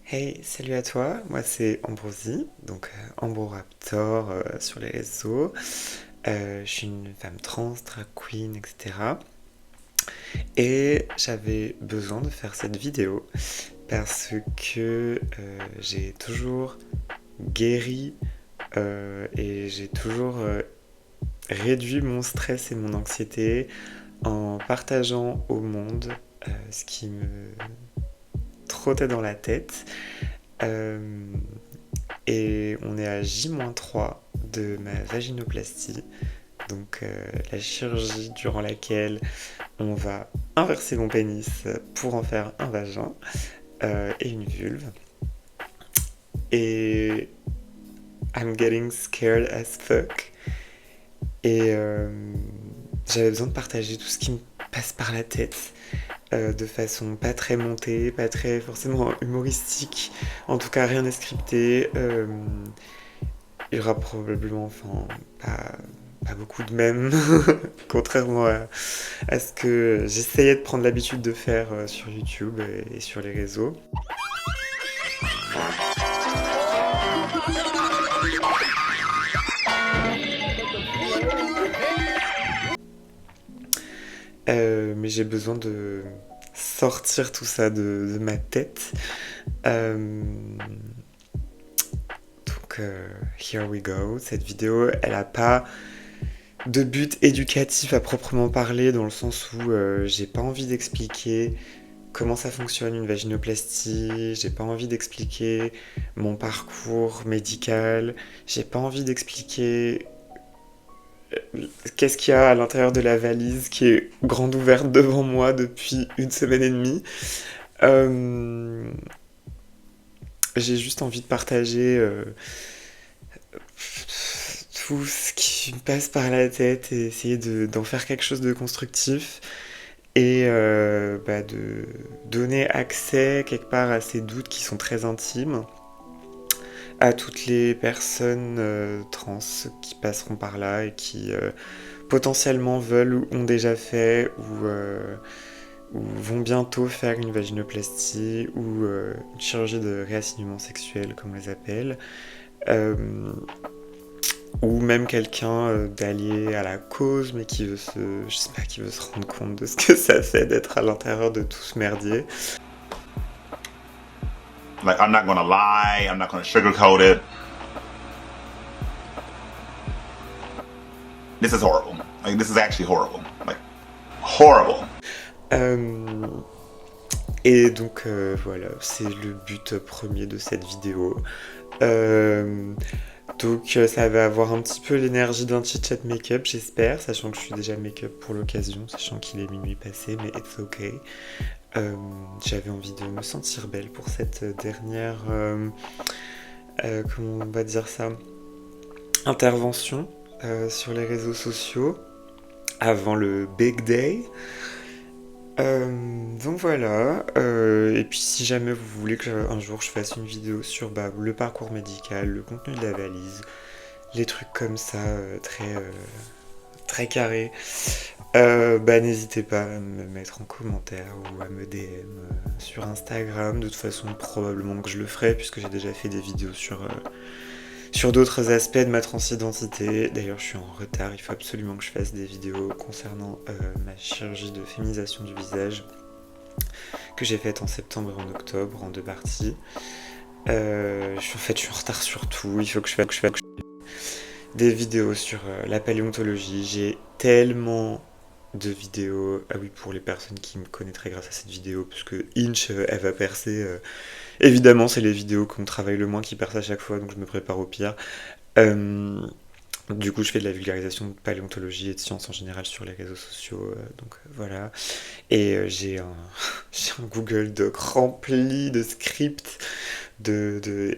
Hey, salut à toi, moi c'est Ambrosie, donc Amboraptor sur les réseaux. Je suis une femme trans, drag queen, etc. Et j'avais besoin de faire cette vidéo parce que j'ai toujours guéri et j'ai toujours réduit mon stress et mon anxiété en partageant au monde ce qui me trottait dans la tête. Euh, Et on est à J-3 de ma vaginoplastie, donc la chirurgie durant laquelle on va inverser mon pénis pour en faire un vagin et une vulve. Et I'm getting scared as fuck. Et j'avais besoin de partager tout ce qui me passe par la tête de façon pas très montée, pas très forcément humoristique, en tout cas rien n'est scripté. Il y aura probablement, enfin, pas beaucoup de mèmes, contrairement à ce que j'essayais de prendre l'habitude de faire sur YouTube et sur les réseaux. Mais j'ai besoin de sortir tout ça de ma tête. Euh, Here we go. Cette vidéo, elle a pas de but éducatif à proprement parler, dans le sens où j'ai pas envie d'expliquer comment ça fonctionne une vaginoplastie, j'ai pas envie d'expliquer mon parcours médical, j'ai pas envie d'expliquer qu'est-ce qu'il y a à l'intérieur de la valise qui est grande ouverte devant moi depuis une semaine et demie. Euh, j'ai juste envie de partager tout ce qui me passe par la tête et essayer d'en faire quelque chose de constructif et de donner accès quelque part à ces doutes qui sont très intimes à toutes les personnes trans qui passeront par là et qui potentiellement veulent ou ont déjà fait ou vont bientôt faire une vaginoplastie ou une chirurgie de réassignement sexuel comme on les appelle. Euh, ou même quelqu'un d'allié à la cause mais qui veut je sais pas, qui veut se rendre compte de ce que ça fait d'être à l'intérieur de tout ce merdier. Like, I'm not gonna lie, I'm not gonna sugarcoat it. This is horrible. Like, this is actually horrible. Like, horrible. Euh, et donc voilà, c'est le but premier de cette vidéo. Donc ça va avoir un petit peu l'énergie d'un chit-chat make-up, j'espère, sachant que je suis déjà make-up pour l'occasion, sachant qu'il est minuit passé, mais it's okay. J'avais envie de me sentir belle pour cette dernière, comment on va dire ça, intervention sur les réseaux sociaux avant le big day. Donc voilà, et puis si jamais vous voulez qu'un jour je fasse une vidéo sur le parcours médical, le contenu de la valise, les trucs comme ça, très carrés, n'hésitez pas à me mettre en commentaire ou à me DM sur Instagram. De toute façon, probablement que je le ferai puisque j'ai déjà fait des vidéos sur d'autres aspects de ma transidentité. D'ailleurs, je suis en retard, il faut absolument que je fasse des vidéos concernant ma chirurgie de féminisation du visage que j'ai faite en septembre et en octobre en 2 parties. Je suis en retard sur tout, il faut que je fasse des vidéos sur la paléontologie. J'ai tellement de vidéos. Ah oui, pour les personnes qui me connaîtraient grâce à cette vidéo, puisque Inch, elle va percer. Évidemment, c'est les vidéos qu'on travaille le moins qui percent à chaque fois, donc je me prépare au pire. Euh, du coup, je fais de la vulgarisation de paléontologie et de sciences en général sur les réseaux sociaux, donc voilà. Et j'ai un Google Doc rempli de scripts,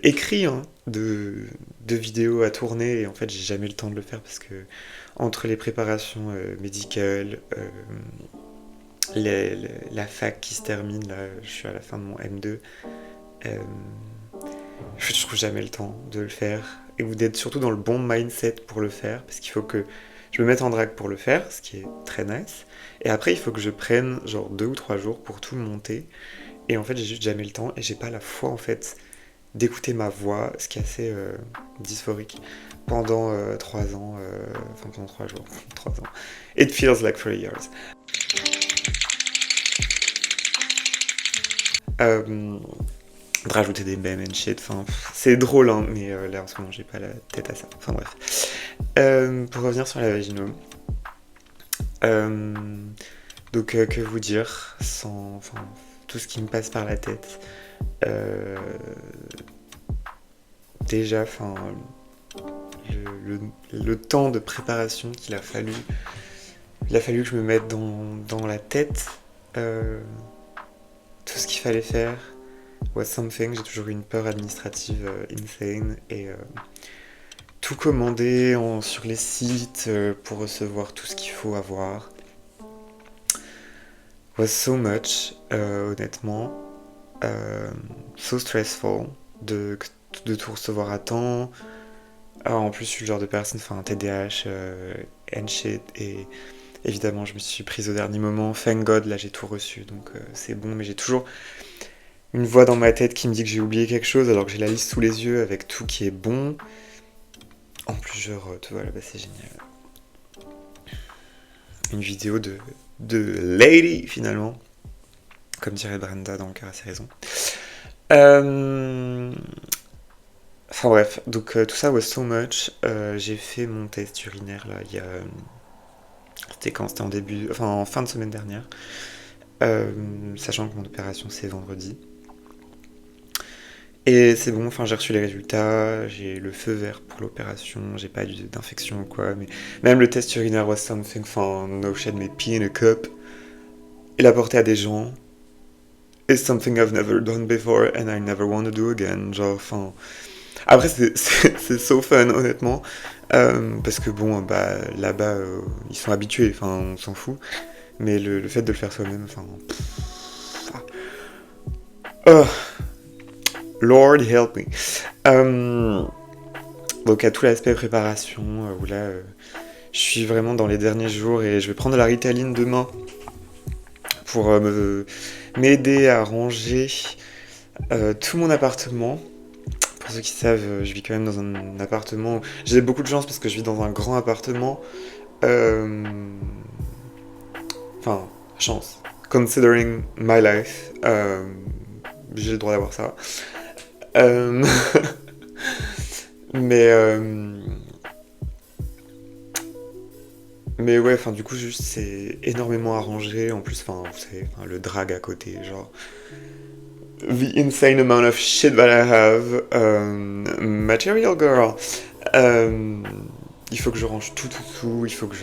écrits, hein, de vidéos à tourner. Et en fait, j'ai jamais le temps de le faire parce que entre les préparations médicales, la fac qui se termine, là, je suis à la fin de mon M2. Euh, je trouve jamais le temps de le faire. Et vous d'être surtout dans le bon mindset pour le faire, parce qu'il faut que je me mette en drague pour le faire, ce qui est très nice. Et après, il faut que je prenne genre 2 ou 3 jours pour tout monter Et en fait, j'ai juste jamais le temps et j'ai pas la foi en fait d'écouter ma voix, ce qui est assez dysphorique, pendant 3 ans, enfin pendant 3 jours, 3 ans. It feels like 3 years. De rajouter des mèmes and shit, enfin, c'est drôle, hein, mais là en ce moment j'ai pas la tête à ça. Enfin bref. Pour revenir sur la vagino, donc que vous dire sans, enfin, tout ce qui me passe par la tête. Déjà, enfin, le temps de préparation qu'il a fallu, il a fallu que je me mette dans la tête tout ce qu'il fallait faire was something. J'ai toujours eu une peur administrative insane et tout commander sur les sites pour recevoir tout ce qu'il faut avoir was so much, honnêtement, so stressful de tout recevoir à temps. Alors, en plus, je suis le genre de personne, enfin, TDAH and shit, et évidemment, je me suis prise au dernier moment. Thank God, là, j'ai tout reçu, donc c'est bon, mais j'ai toujours une voix dans ma tête qui me dit que j'ai oublié quelque chose, alors que j'ai la liste sous les yeux avec tout qui est bon. En plus, genre, tu vois, là, bah, c'est génial. Une vidéo de Lady, finalement, comme dirait Brenda dans Le cœur à ses raisons. Enfin bref, donc tout ça was so much. J'ai fait mon test urinaire là, il y a... C'était quand? C'était en fin de semaine dernière. Sachant que mon opération c'est vendredi. Et c'est bon, enfin j'ai reçu les résultats, j'ai le feu vert pour l'opération, j'ai pas eu d'infection ou quoi, mais même le test urinaire was something, enfin no shit, mais pee in a cup, et l'apporter à des gens, is something I've never done before and I never want to do again, genre, enfin... Après, c'est so fun, honnêtement. Parce que bon, bah, là-bas, ils sont habitués, enfin, on s'en fout. Mais le fait de le faire soi-même, enfin... Oh, Lord help me. Donc, à tout l'aspect préparation, où là, je suis vraiment dans les derniers jours et je vais prendre la Ritaline demain pour m'aider à ranger tout mon appartement. Pour ceux qui savent, je vis quand même dans un appartement où... J'ai beaucoup de chance parce que je vis dans un grand appartement. Enfin, chance. Considering my life, j'ai le droit d'avoir ça. Mais ouais, enfin du coup juste c'est énormément arrangé. En plus, enfin vous savez, le drag à côté, genre the insane amount of shit that I have. Material girl. Il faut que je range tout. Il faut que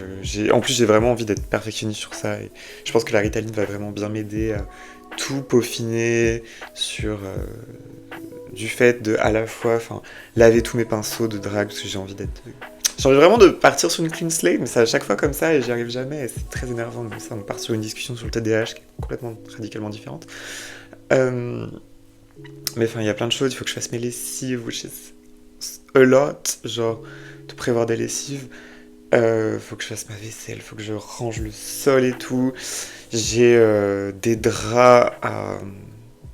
En plus, j'ai vraiment envie d'être perfectionniste sur ça. Et je pense que la Ritaline va vraiment bien m'aider à tout peaufiner sur du fait de à la fois, laver tous mes pinceaux de drag parce que j'ai envie vraiment de partir sur une clean slate, mais c'est à chaque fois comme ça et j'y arrive jamais. Et c'est très énervant. Donc ça, on part sur une discussion sur le TDAH qui est complètement radicalement différente. Mais enfin, il y a plein de choses. Il faut que je fasse mes lessives, which is a lot. Genre, de prévoir des lessives. Faut que je fasse ma vaisselle. Faut que je range le sol et tout. J'ai des draps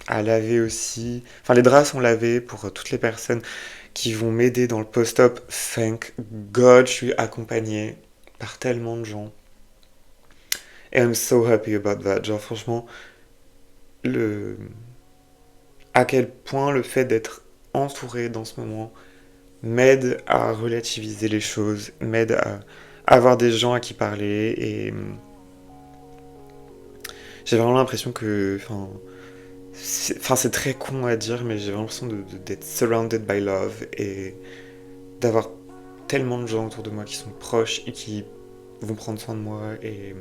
à laver aussi. Enfin, les draps sont lavés pour toutes les personnes qui vont m'aider dans le post-op. Thank God, je suis accompagnée par tellement de gens. Et I'm so happy about that. Genre, franchement, à quel point le fait d'être entouré dans ce moment m'aide à relativiser les choses, m'aide à avoir des gens à qui parler. Et j'ai vraiment l'impression que... c'est très con à dire, mais j'ai l'impression d'être surrounded by love et d'avoir tellement de gens autour de moi qui sont proches et qui vont prendre soin de moi. Et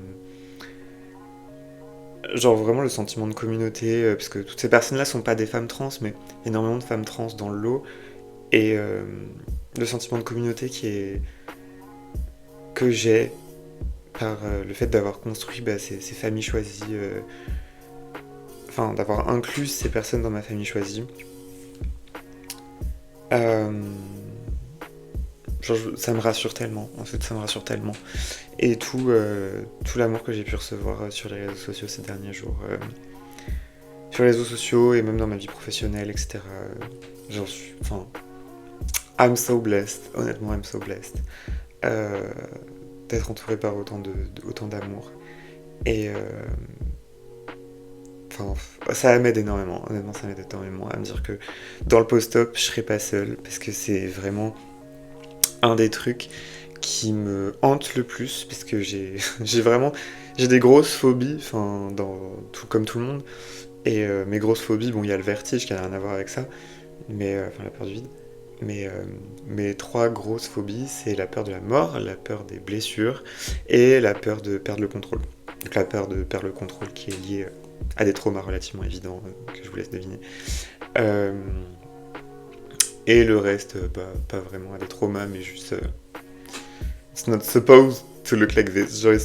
genre vraiment le sentiment de communauté, parce que toutes ces personnes-là sont pas des femmes trans, mais énormément de femmes trans dans le lot. Et le sentiment de communauté que j'ai par le fait d'avoir construit ces familles choisies, d'avoir inclus ces personnes dans ma famille choisie. Ça me rassure tellement, en fait, ça me rassure tellement. Et tout l'amour que j'ai pu recevoir sur les réseaux sociaux ces derniers jours sur les réseaux sociaux et même dans ma vie professionnelle, etc. J'en suis... Enfin... I'm so blessed, honnêtement, I'm so blessed. D'être entouré par autant d'amour. Et... Enfin, ça m'aide énormément, honnêtement, ça m'aide énormément à me dire que dans le post-op, je serai pas seul, parce que c'est vraiment un des trucs qui me hante le plus, parce que j'ai des grosses phobies, enfin, comme tout le monde, et mes grosses phobies, bon, il y a le vertige qui n'a rien à voir avec ça, mais, enfin, la peur du vide, mais mes 3 grosses phobies, c'est la peur de la mort, la peur des blessures, et la peur de perdre le contrôle. Donc la peur de perdre le contrôle qui est liée à des traumas relativement évidents que je vous laisse deviner. Et le reste, pas vraiment à des traumas, mais juste it's not supposed to look like this. Genre,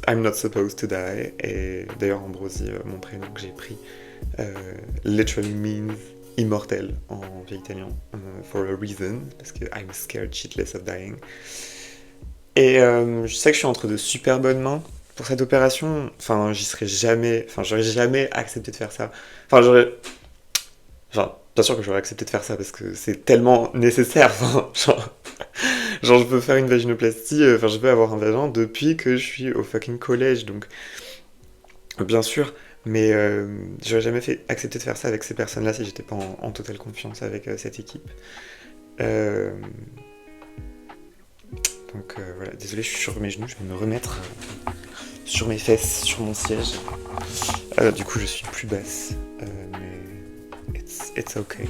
I'm not supposed to die. Et d'ailleurs, Ambrosie, mon prénom que j'ai pris, literally means immortel en vieil italien, for a reason, parce que I'm scared shitless of dying. Et je sais que je suis entre de super bonnes mains. Pour cette opération, enfin, j'aurais jamais accepté de faire ça. Enfin, bien sûr que j'aurais accepté de faire ça parce que c'est tellement nécessaire. Genre, je peux faire une vaginoplastie, enfin, je peux avoir un vagin depuis que je suis au fucking collège, donc, bien sûr, mais j'aurais jamais accepté de faire ça avec ces personnes-là si j'étais pas en totale confiance avec cette équipe. Donc voilà, désolé, je suis sur mes genoux, je vais me remettre sur mes fesses, sur mon siège. Du coup, je suis plus basse, mais it's okay.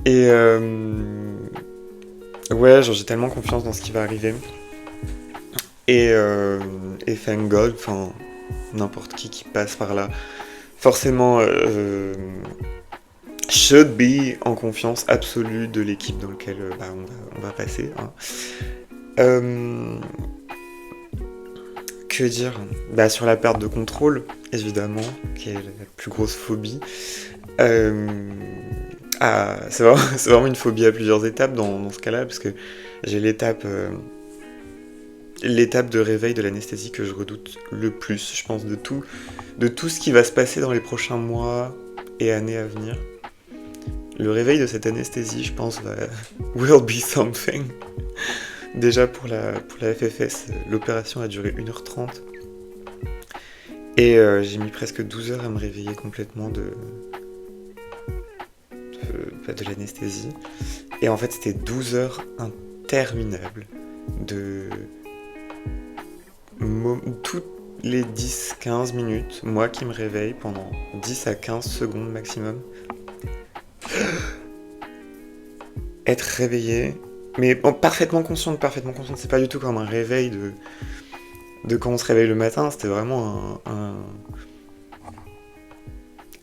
Et ouais, genre j'ai tellement confiance dans ce qui va arriver. Et thank God, enfin, n'importe qui passe par là, forcément should be en confiance absolue de l'équipe dans laquelle on va passer. Hein. Que dire ? Sur la perte de contrôle, évidemment, qui est la plus grosse phobie. C'est vraiment une phobie à plusieurs étapes dans ce cas-là, parce que j'ai l'étape de réveil de l'anesthésie que je redoute le plus, je pense, de tout ce qui va se passer dans les prochains mois et années à venir. Le réveil de cette anesthésie, je pense, will be something. Déjà pour la FFS, l'opération a duré 1h30. Et j'ai mis presque 12 heures à me réveiller complètement de l'anesthésie. Et en fait, c'était 12 heures interminables de... toutes les 10-15 minutes, moi qui me réveille pendant 10 à 15 secondes maximum. Être réveillé, mais parfaitement consciente, c'est pas du tout comme un réveil de quand on se réveille le matin, c'était vraiment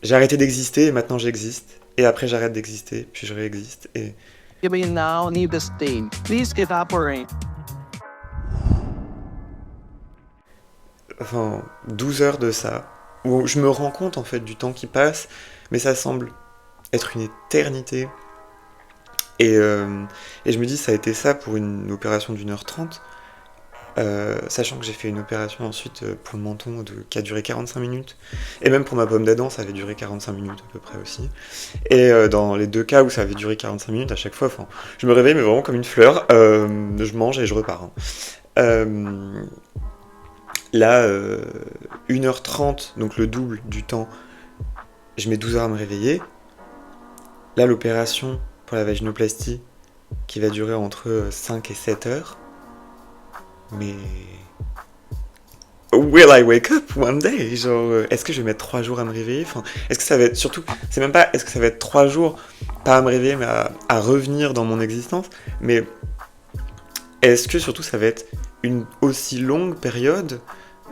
j'ai arrêté d'exister et maintenant j'existe, et après j'arrête d'exister, puis je réexiste, et... You may now leave the stage. Please evaporate. Enfin, 12 heures de ça, où je me rends compte en fait du temps qui passe, mais ça semble être une éternité. Et je me dis, ça a été ça pour une opération d'1h30, sachant que j'ai fait une opération ensuite pour le menton qui a duré 45 minutes, et même pour ma pomme d'Adam, ça avait duré 45 minutes à peu près aussi. Et dans les deux cas où ça avait duré 45 minutes, à chaque fois, je me réveille mais vraiment comme une fleur, je mange et je repars. Hein. Là, 1h30, donc le double du temps, je mets 12 heures à me réveiller. Là, l'opération pour la vaginoplastie, qui va durer entre 5 et 7 heures. Mais... will I wake up one day ? Genre, est-ce que je vais mettre 3 jours à me réveiller ? Enfin, est-ce que ça va être... Surtout, c'est même pas est-ce que ça va être 3 jours, pas à me réveiller, mais à revenir dans mon existence, mais est-ce que surtout ça va être une aussi longue période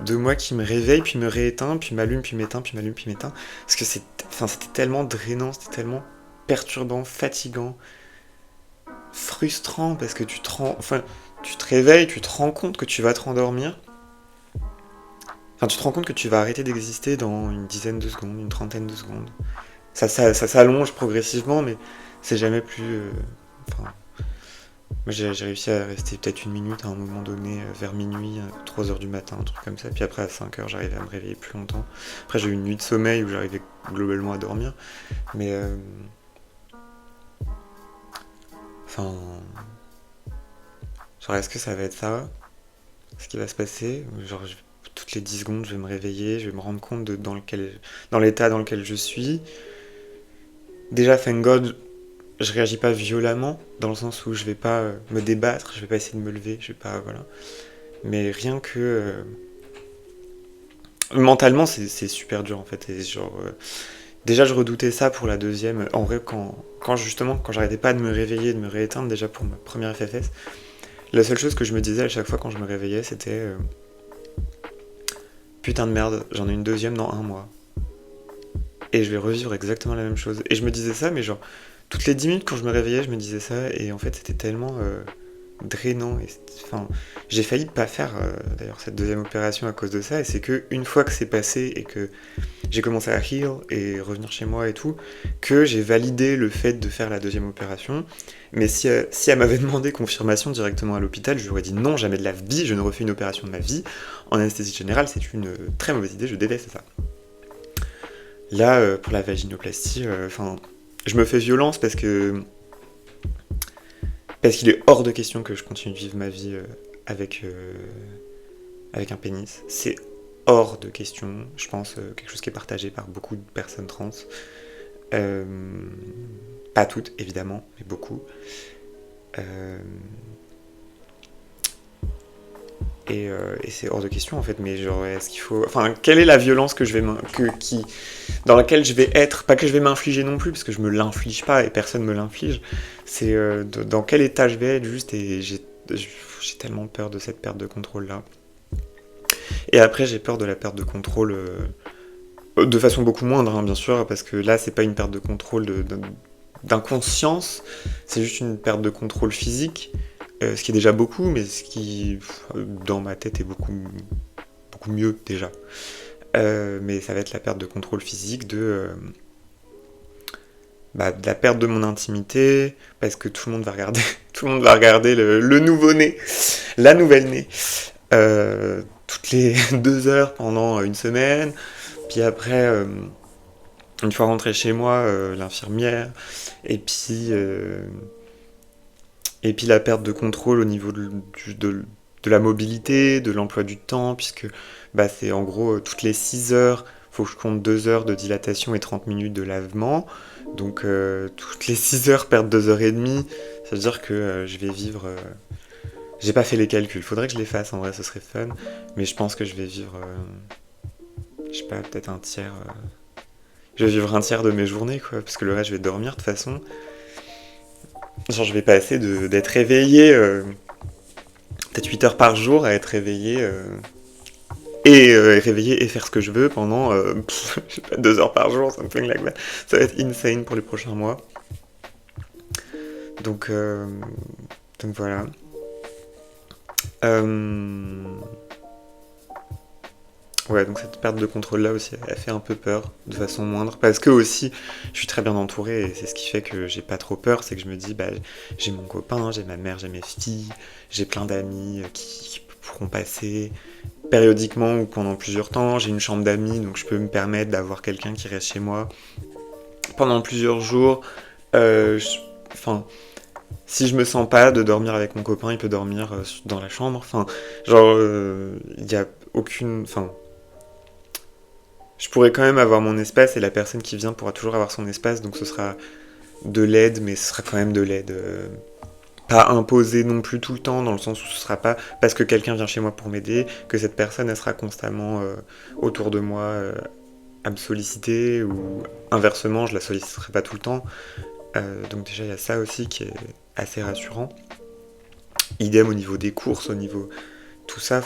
de moi qui me réveille, puis me rééteint, puis m'allume, puis m'éteint, puis m'allume, puis m'éteint. Parce que c'était tellement drainant, c'était tellement perturbant, fatigant, frustrant, parce que tu te réveilles, tu te rends compte que tu vas te rendormir. Enfin, tu te rends compte que tu vas arrêter d'exister dans une dizaine de secondes, une trentaine de secondes. Ça s'allonge progressivement, mais c'est jamais plus... Moi, j'ai réussi à rester peut-être une minute à un moment donné, vers minuit, 3 heures du matin, un truc comme ça. Puis après, à 5 heures, j'arrivais à me réveiller plus longtemps. Après, j'ai eu une nuit de sommeil où j'arrivais globalement à dormir. Mais, enfin, genre, est-ce que ça va être ça, ce qui va se passer? Genre, toutes les 10 secondes, je vais me réveiller, je vais me rendre compte dans l'état dans lequel je suis. Déjà, thank God, je réagis pas violemment, dans le sens où je vais pas me débattre, je vais pas essayer de me lever, je vais pas, voilà. Mais rien que mentalement, c'est super dur en fait. Et genre, déjà, je redoutais ça pour la deuxième. En vrai, quand j'arrêtais pas de me réveiller, de me rééteindre, déjà pour ma première FFS, la seule chose que je me disais à chaque fois quand je me réveillais, c'était putain de merde, j'en ai une deuxième dans un mois. Et je vais revivre exactement la même chose. Et je me disais ça, mais genre, toutes les 10 minutes quand je me réveillais, je me disais ça. Et en fait, c'était tellement drainant. Enfin, j'ai failli pas faire d'ailleurs cette deuxième opération à cause de ça. Et c'est que une fois que c'est passé et que j'ai commencé à heal et revenir chez moi et tout, que j'ai validé le fait de faire la deuxième opération. Mais si elle m'avait demandé confirmation directement à l'hôpital, je lui aurais dit non, jamais de la vie, je ne refais une opération de ma vie. En anesthésie générale, c'est une très mauvaise idée, je déteste ça. Là, pour la vaginoplastie, je me fais violence parce qu'il est hors de question que je continue de vivre ma vie avec un pénis. C'est hors de question, je pense, quelque chose qui est partagé par beaucoup de personnes trans. Pas toutes, évidemment, mais beaucoup. Et c'est hors de question en fait, mais genre est-ce qu'il faut. Enfin, quelle est la violence dans laquelle je vais être, pas que je vais m'infliger non plus, parce que je me l'inflige pas et personne me l'inflige, c'est dans quel état je vais être juste, et j'ai tellement peur de cette perte de contrôle là. Et après j'ai peur de la perte de contrôle de façon beaucoup moindre, hein, bien sûr, parce que là c'est pas une perte de contrôle d'inconscience, c'est juste une perte de contrôle physique. Ce qui est déjà beaucoup, mais ce qui, dans ma tête, est beaucoup mieux déjà. Mais ça va être la perte de contrôle physique, de la perte de mon intimité, parce que tout le monde va regarder, tout le monde va regarder le nouveau-né, la nouvelle-née, toutes les 2 heures pendant une semaine. Puis après, une fois rentré chez moi, l'infirmière, et puis la perte de contrôle au niveau de la mobilité, de l'emploi du temps, puisque c'est en gros toutes les 6 heures, faut que je compte 2 heures de dilatation et 30 minutes de lavement. Donc toutes les 6 heures perdre 2 heures et demie, ça veut dire que je vais vivre... J'ai pas fait les calculs, faudrait que je les fasse, en vrai ce serait fun, mais je pense que je vais vivre... je sais pas, peut-être un tiers... je vais vivre un tiers de mes journées, quoi, parce que le reste je vais dormir de toute façon. Genre je vais passer d'être réveillé peut-être 8 heures par jour à être réveillé réveillé et faire ce que je veux pendant 2 heures par jour, something like that. Ça va être insane pour les prochains mois. Donc voilà. Ouais, donc cette perte de contrôle là aussi, elle fait un peu peur, de façon moindre, parce que aussi, je suis très bien entouré, et c'est ce qui fait que j'ai pas trop peur, c'est que je me dis, j'ai mon copain, j'ai ma mère, j'ai mes filles, j'ai plein d'amis qui pourront passer périodiquement ou pendant plusieurs temps, j'ai une chambre d'amis, donc je peux me permettre d'avoir quelqu'un qui reste chez moi pendant plusieurs jours. Si je me sens pas de dormir avec mon copain, il peut dormir dans la chambre, il y a aucune... je pourrais quand même avoir mon espace et la personne qui vient pourra toujours avoir son espace, donc ce sera de l'aide, mais ce sera quand même de l'aide pas imposée non plus tout le temps, dans le sens où ce sera pas parce que quelqu'un vient chez moi pour m'aider que cette personne elle sera constamment autour de moi à me solliciter, ou inversement je la solliciterai pas tout le temps. Donc déjà il y a ça aussi qui est assez rassurant. Idem au niveau des courses, au niveau tout ça,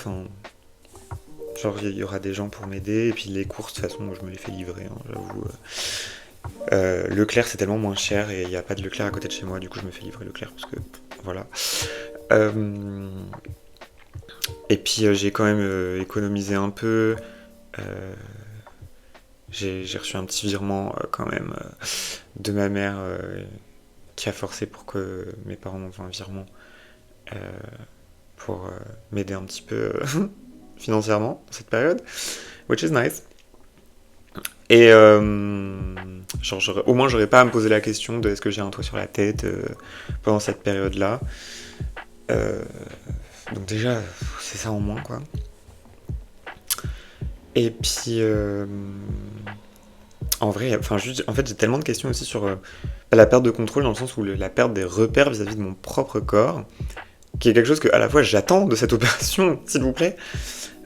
genre il y aura des gens pour m'aider, et puis les courses de toute façon je me les fais livrer, hein, j'avoue. Leclerc c'est tellement moins cher et il n'y a pas de Leclerc à côté de chez moi, du coup je me fais livrer Leclerc parce que voilà. Et puis j'ai quand même économisé un peu. J'ai reçu un petit virement quand même de ma mère qui a forcé pour que mes parents m'envoient un virement pour m'aider un petit peu financièrement dans cette période, which is nice. Et au moins j'aurais pas à me poser la question de est-ce que j'ai un toit sur la tête pendant cette période-là. Donc déjà, c'est ça en moins, quoi. Et puis, en vrai, en fait, j'ai tellement de questions aussi sur la perte de contrôle, dans le sens où la perte des repères vis-à-vis de mon propre corps, qui est quelque chose que, à la fois, j'attends de cette opération, s'il vous plaît,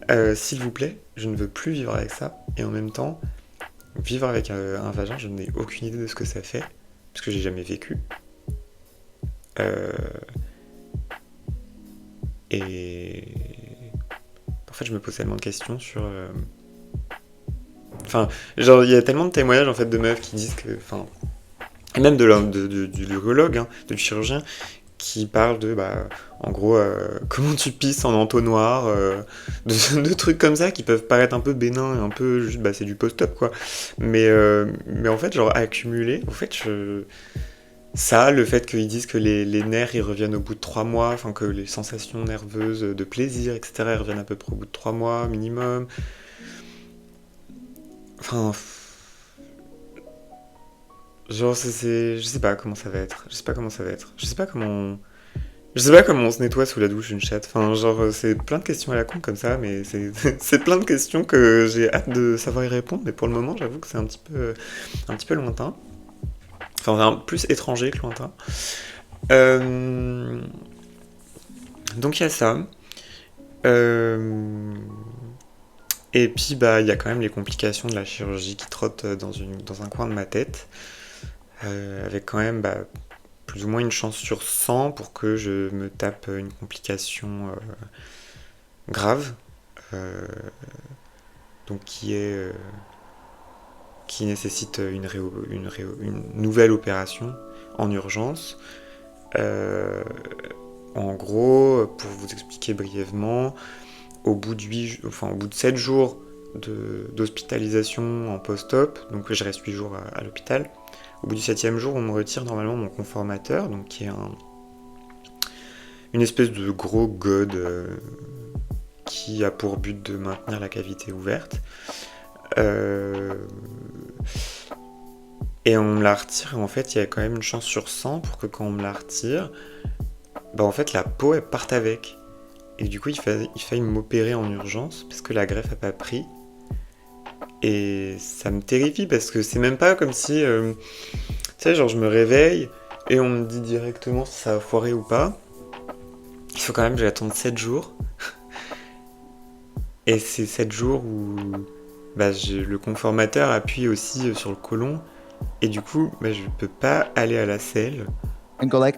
je ne veux plus vivre avec ça, et en même temps, vivre avec un vagin, je n'ai aucune idée de ce que ça fait, parce que j'ai jamais vécu. Et en fait, je me pose tellement de questions sur. Enfin, genre, il y a tellement de témoignages en fait de meufs qui disent que, enfin, et même du urologue, hein, du chirurgien, qui parle de, en gros, comment tu pisses en entonnoir, de trucs comme ça qui peuvent paraître un peu bénins et un peu juste, c'est du post-op, quoi. Mais en fait, genre, accumulé, en fait, ça, le fait qu'ils disent que les nerfs, ils reviennent au bout de 3 mois, enfin, que les sensations nerveuses de plaisir, etc., elles reviennent à peu près au bout de 3 mois, minimum. Enfin... Genre, je sais pas comment ça va être. Je sais pas comment on se nettoie sous la douche une chatte. Enfin, genre, c'est plein de questions à la con comme ça, mais c'est plein de questions que j'ai hâte de savoir y répondre, mais pour le moment, j'avoue que c'est un petit peu lointain. Enfin, plus étranger que lointain. Donc, il y a ça. Et puis, il y a quand même les complications de la chirurgie qui trottent dans un coin de ma tête. Avec quand même plus ou moins une chance sur 100 pour que je me tape une complication grave, donc qui nécessite une nouvelle opération en urgence. En gros, pour vous expliquer brièvement, au bout de 7 jours d'hospitalisation en post-op, donc je reste 8 jours à l'hôpital. Au bout du 7e jour, on me retire normalement mon conformateur, donc qui est une espèce de gros gode qui a pour but de maintenir la cavité ouverte. Et on me la retire, et en fait, il y a quand même une chance sur 100 pour que quand on me la retire, en fait, la peau, elle parte avec. Et du coup, il faille m'opérer en urgence, parce que la greffe a pas pris. Et ça me terrifie, parce que c'est même pas comme si... tu sais, genre, je me réveille, et on me dit directement si ça va foirer ou pas. Il faut quand même que j'attende 7 jours. Et c'est 7 jours où le conformateur appuie aussi sur le côlon. Et du coup, je peux pas aller à la selle. And go like,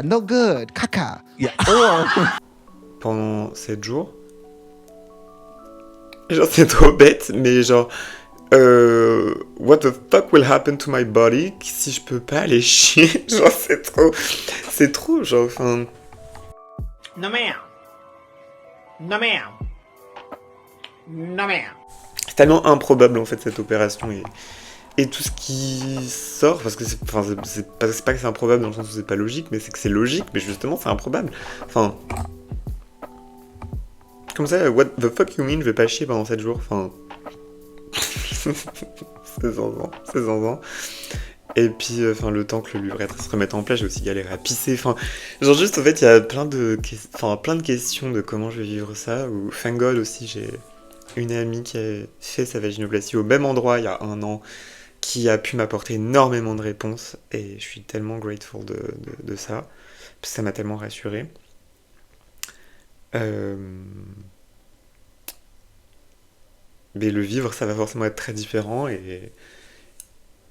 no good, caca. Yeah. Or... pendant 7 jours. Genre, c'est trop bête, mais genre... what the fuck will happen to my body si je peux pas aller chier? Genre, c'est trop, genre, enfin... No ma'am. No ma'am. No ma'am. C'est tellement improbable, en fait, cette opération, et tout ce qui sort, parce que c'est pas que c'est improbable dans le sens où c'est pas logique, mais c'est que c'est logique, mais justement, c'est improbable. Enfin... Comme ça, what the fuck you mean, je vais pas chier pendant 7 jours, enfin... c'est zinzin. Et puis, le temps que l'urètre se remette en place, j'ai aussi galéré à pisser, genre juste, en fait, il y a plein de questions de comment je vais vivre ça, ou thank God aussi, j'ai une amie qui a fait sa vaginoplastie au même endroit il y a 1 an, qui a pu m'apporter énormément de réponses, et je suis tellement grateful de ça, parce que ça m'a tellement rassuré. Mais le vivre, ça va forcément être très différent, et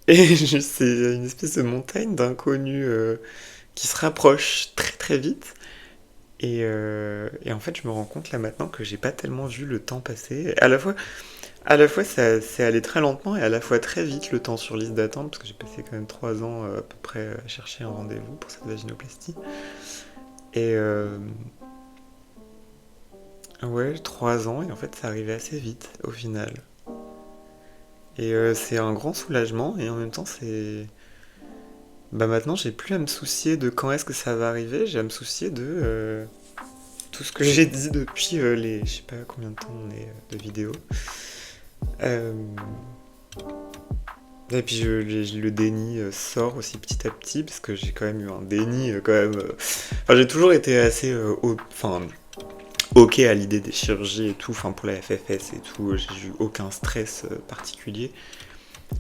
c'est une espèce de montagne d'inconnus qui se rapproche très très vite. Et en fait, je me rends compte là maintenant que j'ai pas tellement vu le temps passer. À la fois ça c'est allé très lentement, et à la fois très vite le temps sur liste d'attente, parce que j'ai passé quand même 3 ans à peu près à chercher un rendez-vous pour cette vaginoplastie. Et ouais, 3 ans, et en fait ça arrivait assez vite au final. Et c'est un grand soulagement, et en même temps bah maintenant j'ai plus à me soucier de quand est-ce que ça va arriver, j'ai à me soucier de tout ce que j'ai dit depuis les je sais pas combien de temps on est de vidéos. Euh, Et puis le déni sort aussi petit à petit parce que j'ai quand même eu un déni quand même. Enfin j'ai toujours été assez enfin ok à l'idée des chirurgies et tout, enfin pour la FFS et tout, j'ai eu aucun stress particulier.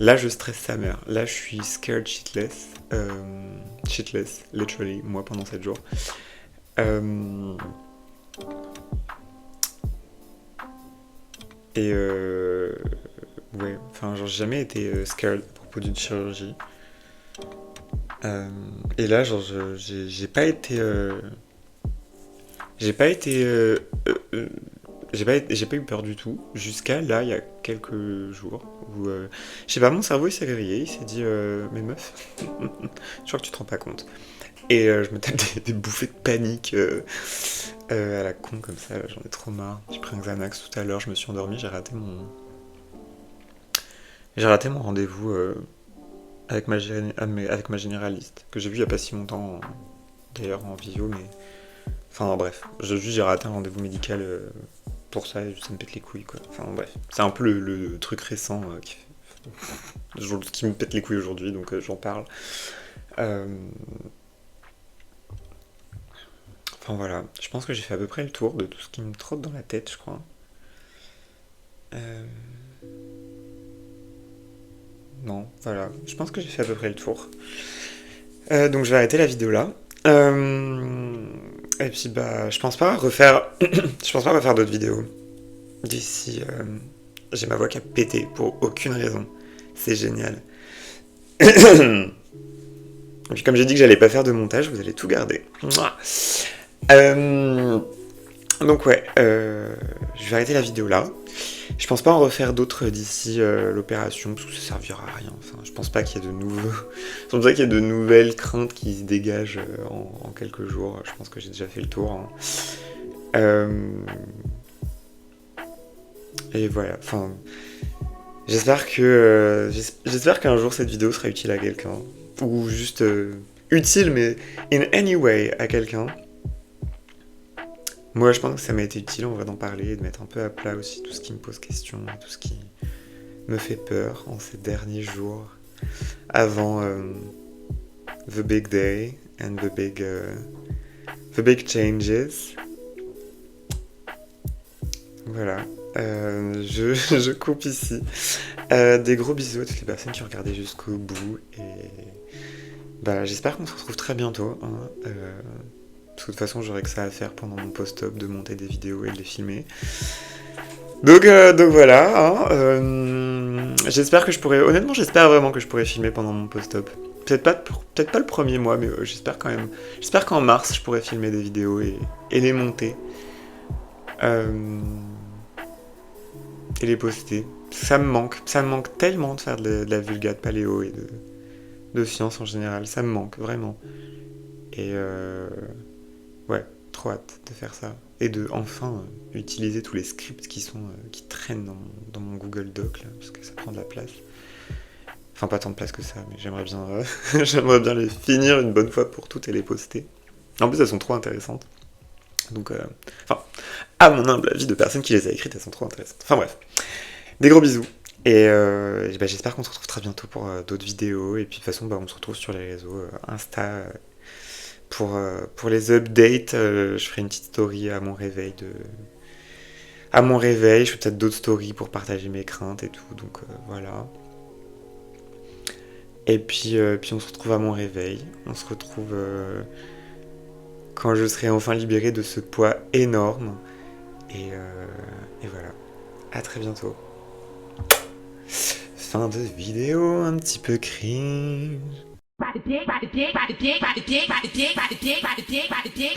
Là je stresse sa mère, là je suis scared shitless, shitless, literally, moi pendant 7 jours. Et ouais, enfin genre j'ai jamais été scared à propos d'une chirurgie. Et là genre j'ai pas été j'ai pas été j'ai pas eu peur du tout jusqu'à là il y a quelques jours où je sais pas, mon cerveau il s'est réveillé, il s'est dit mais meuf je crois que tu te rends pas compte, et je me tape des bouffées de panique à la con comme ça, là, j'en ai trop marre. J'ai pris un Xanax tout à l'heure, je me suis endormi, j'ai raté mon rendez-vous avec ma généraliste que j'ai vu il y a pas si longtemps d'ailleurs en visio, mais enfin bref, j'ai raté un rendez-vous médical pour ça et ça me pète les couilles quoi. Enfin bref, c'est un peu le truc récent qui me pète les couilles aujourd'hui, donc j'en parle. Enfin voilà, je pense que j'ai fait à peu près le tour de tout ce qui me trotte dans la tête, je crois. Non, voilà, je pense que j'ai fait à peu près le tour. Donc je vais arrêter la vidéo là. Et puis bah je pense pas refaire d'autres vidéos d'ici. J'ai ma voix qui a pété pour aucune raison. C'est génial. Et puis comme j'ai dit que j'allais pas faire de montage, vous allez tout garder. Donc ouais, je vais arrêter la vidéo là. Je pense pas en refaire d'autres d'ici l'opération, parce que ça servira à rien. Enfin, je pense pas qu'il y ait de nouveaux... C'est pour ça qu'il y a de nouvelles craintes qui se dégagent en quelques jours. Je pense que j'ai déjà fait le tour. Hein. Et voilà, enfin... J'espère qu'un jour cette vidéo sera utile à quelqu'un. Ou juste utile, mais in any way à quelqu'un. Moi, je pense que ça m'a été utile, on va en parler, et de mettre un peu à plat aussi tout ce qui me pose question, tout ce qui me fait peur en ces derniers jours, avant the big day and the big changes. Voilà, je coupe ici. Des gros bisous à toutes les personnes qui ont regardé jusqu'au bout, et bah, j'espère qu'on se retrouve très bientôt. Hein, parce que de toute façon j'aurai que ça à faire pendant mon post-op, de monter des vidéos et de les filmer. Donc voilà, hein, j'espère que je pourrai... Honnêtement j'espère vraiment que je pourrai filmer pendant mon post-op. Peut-être pas le premier mois, mais j'espère quand même. J'espère qu'en mars je pourrai filmer des vidéos et les monter. Et les poster. Ça me manque tellement de faire de la vulgate paléo et de science en général. Ça me manque vraiment. Et ouais, trop hâte de faire ça. Et de enfin utiliser tous les scripts qui traînent dans mon Google Doc là, parce que ça prend de la place. Enfin pas tant de place que ça, mais j'aimerais bien les finir une bonne fois pour toutes et les poster. En plus elles sont trop intéressantes. Donc enfin, à mon humble avis de personne qui les a écrites, elles sont trop intéressantes. Enfin bref, des gros bisous. Et bah, j'espère qu'on se retrouve très bientôt pour d'autres vidéos. Et puis de toute façon, bah, on se retrouve sur les réseaux Insta. Pour les updates, je ferai une petite story à mon réveil. Je ferai peut-être d'autres stories pour partager mes craintes et tout. Donc voilà. Et puis on se retrouve à mon réveil. On se retrouve quand je serai enfin libéré de ce poids énorme. Et voilà. À très bientôt. Fin de vidéo un petit peu cringe. Ride the dick, ride the dick, ride the dick, ride the dick, ride the dick, ride the dick, ride the dick, ride the dick.